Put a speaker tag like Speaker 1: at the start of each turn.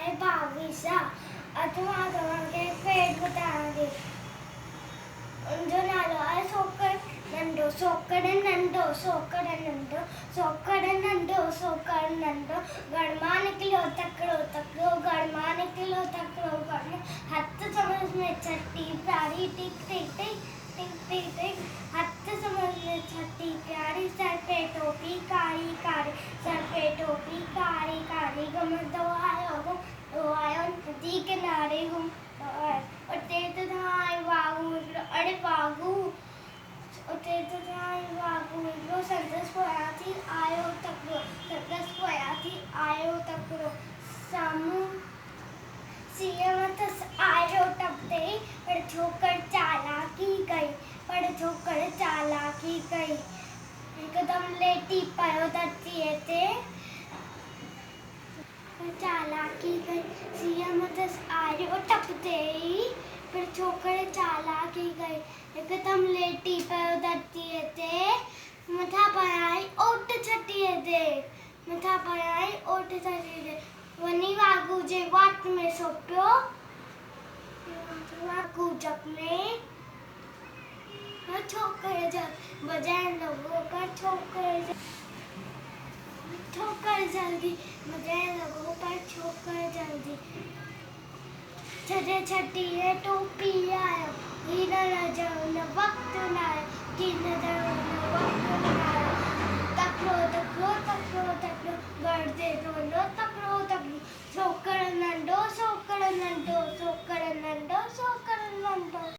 Speaker 1: है भाविसा अथवा के पेट बताएंगे जो नालो है सोकर नंदो सोकर नंदो सोकर नंदो सोकर नंदो सोकर नंदो गड़मा निकलो तकड़ो गड़मा निकलो तकड़ो गड़मा हाथ समझ में छठी प्यारी टिक टिक टिक टिक टिक टिक हाथ समझ में छठी प्यारी सर पे टोपी कारी कारी सर पे टोपी कारी कारी गम दो आयो नदी किनारे घूम और तेरे तो वागू अरे वागू तेरे तो वागू वो संतस पोया थी आयो तकरो संतस पोया थी आयो तकरो सामू सीएम तस आयो टपते पर ठोकर चालाकी गई पर ठोकर चालाकी गई एकदम लेटी पायो धरती थे चालाकी गई सीएम तस आयो टपते पर ठोकर चालाकी गई एकदम लेटी पायो धरती थे मथा पायाई ओट छटी थे मथा पायाई ओट छटी थे वनी वागू जे वाट में सोप्यो वागू जप में ठोकर जब बजाए लोगों पर ठोकर जल्दी बजाए लोगों पर ठोकर जल्दी छठे छठी है टोपी आयो हीरा न जाओ न वक्त न